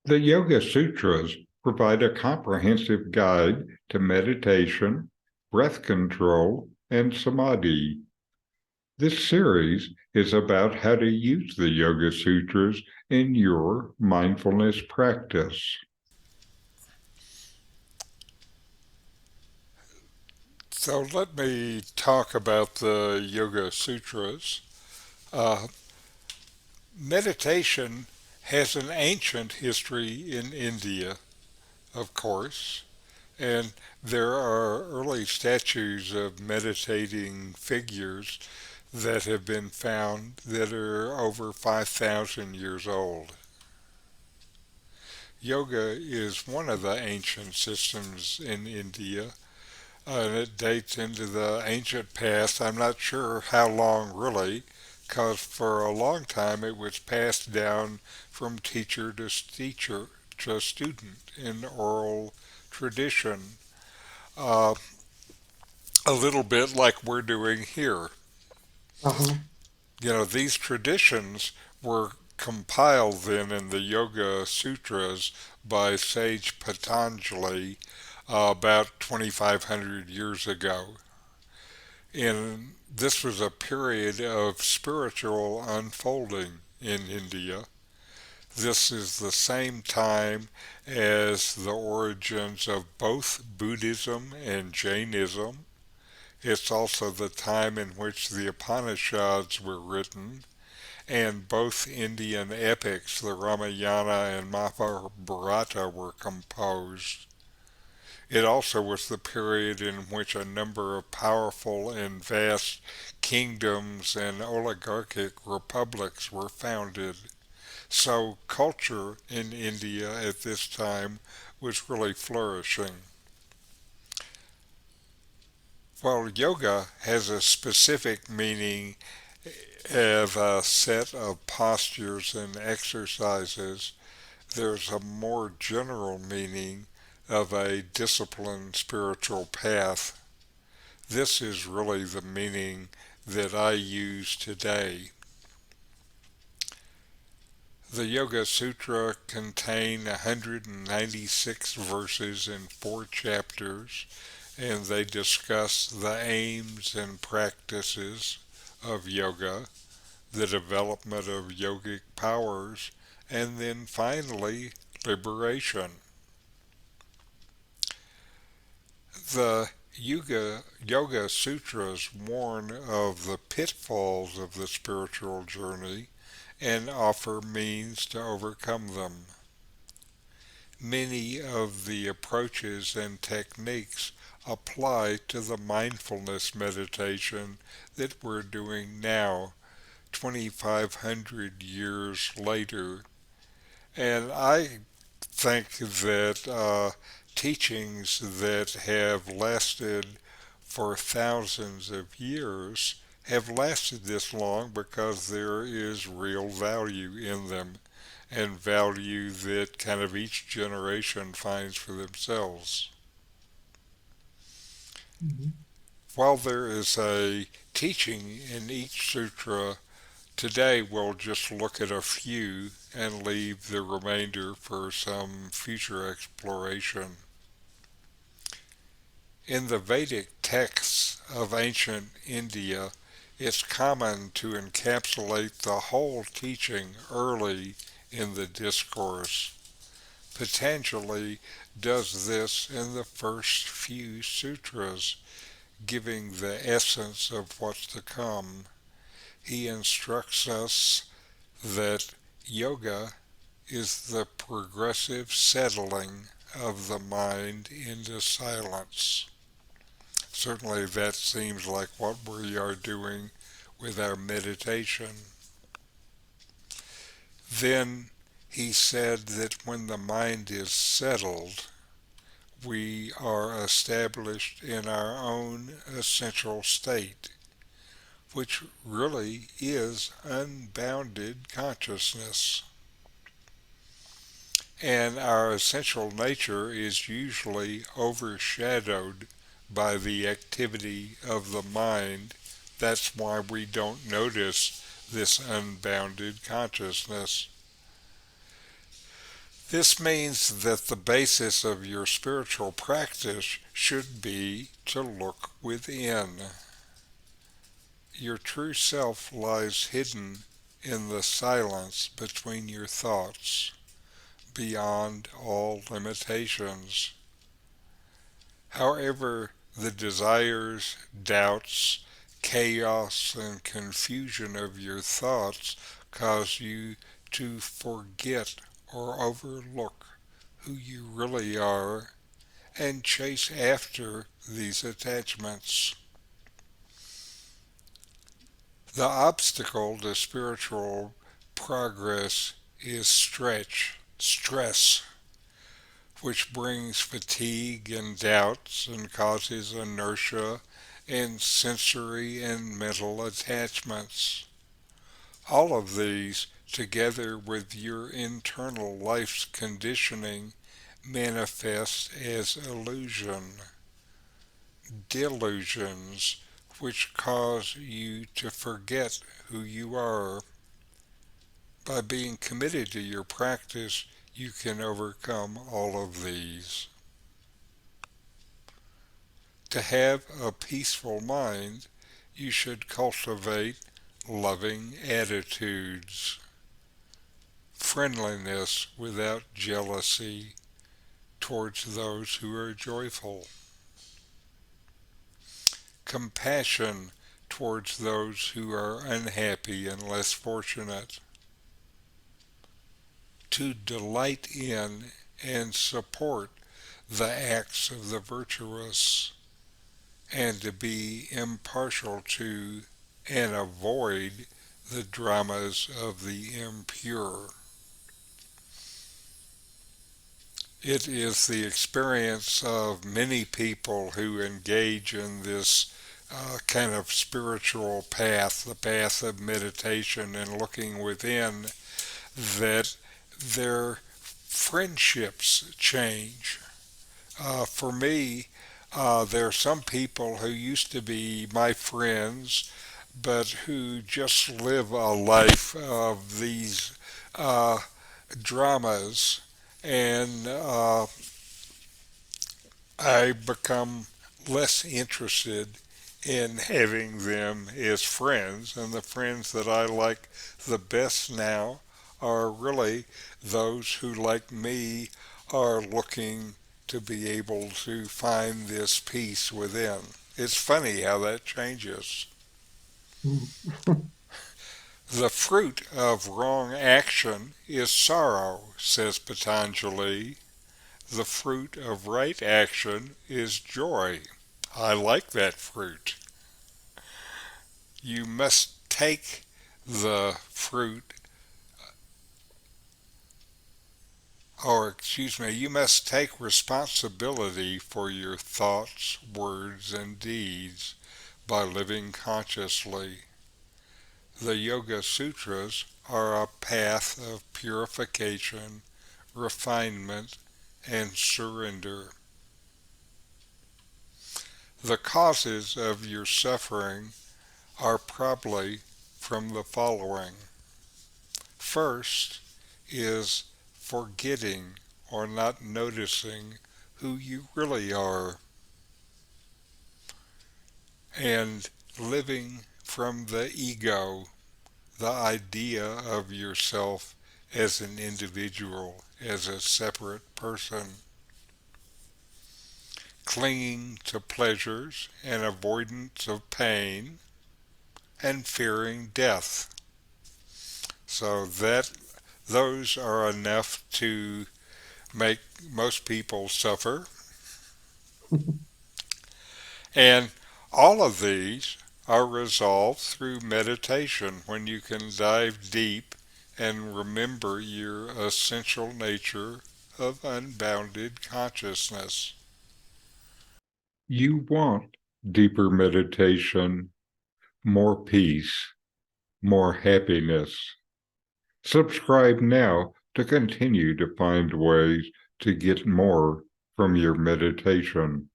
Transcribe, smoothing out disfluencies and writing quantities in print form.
The Yoga Sutras provide a comprehensive guide to meditation, breath control, and samadhi. This series is about how to use the Yoga Sutras in your mindfulness practice. So let me talk about the Yoga Sutras. Uh, Meditation has an ancient history in India, of course, and there are early statues of meditating figures that have been found that are over 5,000 years old. Yoga is one of the ancient systems in India, and it dates into the ancient past. I'm not sure how long really, because for a long time it was passed down from teacher to teacher to student in oral tradition, uh, a little bit like we're doing here. Uh-huh. These traditions were compiled then in the Yoga Sutras by sage Patanjali about 2,500 years ago. And this was a period of spiritual unfolding in India. This is the same time as the origins of both Buddhism and Jainism. It's also the time in which the Upanishads were written, and both Indian epics, the Ramayana and Mahabharata, were composed. It also was the period in which a number of powerful and vast kingdoms and oligarchic republics were founded. So culture in India at this time was really flourishing. While yoga has a specific meaning of a set of postures and exercises, there's a more general meaning of a disciplined spiritual path. This is really the meaning that I use today. The Yoga Sutra contain 196 verses in 4 chapters, and they discuss the aims and practices of yoga, the development of yogic powers, and then finally, liberation. The Yoga Sutras warn of the pitfalls of the spiritual journey and offer means to overcome them. Many of the approaches and techniques apply to the mindfulness meditation that we're doing now, 2,500 years later. And I think that teachings that have lasted for thousands of years have lasted this long because there is real value in them and value that kind of each generation finds for themselves. Mhm. While there is a teaching in each sutra, today we'll just look at a few and leave the remainder for some future exploration. In the Vedic texts of ancient India, it's common to encapsulate the whole teaching early in the discourse. Patanjali does this in the first few sutras, giving the essence of what's to come. He instructs us that yoga is the progressive settling of the mind into silence. Certainly, that seems like what we are doing with our meditation. Then he said that when the mind is settled, we are established in our own essential state, which really is unbounded consciousness. And our essential nature is usually overshadowed by the activity of the mind. That's why we don't notice this unbounded consciousness. This means that the basis of your spiritual practice should be to look within. Your true self lies hidden in the silence between your thoughts, beyond all limitations. However, the desires, doubts, chaos, and confusion of your thoughts cause you to forget or overlook who you really are and chase after these attachments. The obstacle to spiritual progress is stress, which brings fatigue and doubts and causes inertia and sensory and mental attachments. All of these, together with your internal life's conditioning, manifest as delusions, which cause you to forget who you are. By being committed to your practice, you can overcome all of these. To have a peaceful mind, you should cultivate loving attitudes, friendliness without jealousy towards those who are joyful, compassion towards those who are unhappy and less fortunate, to delight in and support the acts of the virtuous, and to be impartial to and avoid the dramas of the impure. It is the experience of many people who engage in this kind of spiritual path, the path of meditation and looking within, that their friendships change. For me, there are some people who used to be my friends, but who just live a life of these uh, dramas, and I become less interested in having them as friends, and the friends that I like the best now are really those who, like me, are looking to be able to find this peace within. It's funny how that changes. The fruit of wrong action is sorrow, says Patanjali. The fruit of right action is joy. I like that fruit. You must take the fruit, or excuse me, you must take responsibility for your thoughts, words, and deeds by living consciously. The Yoga Sutras are a path of purification, refinement, and surrender. The causes of your suffering are probably from the following. First is forgetting or not noticing who you really are, and living from the ego, the idea of yourself as an individual, as a separate person, clinging to pleasures and avoidance of pain, and fearing death. So those are enough to make most people suffer. And all of these are resolved through meditation when you can dive deep and remember your essential nature of unbounded consciousness. You want deeper meditation, more peace, more happiness. Subscribe now to continue to find ways to get more from your meditation.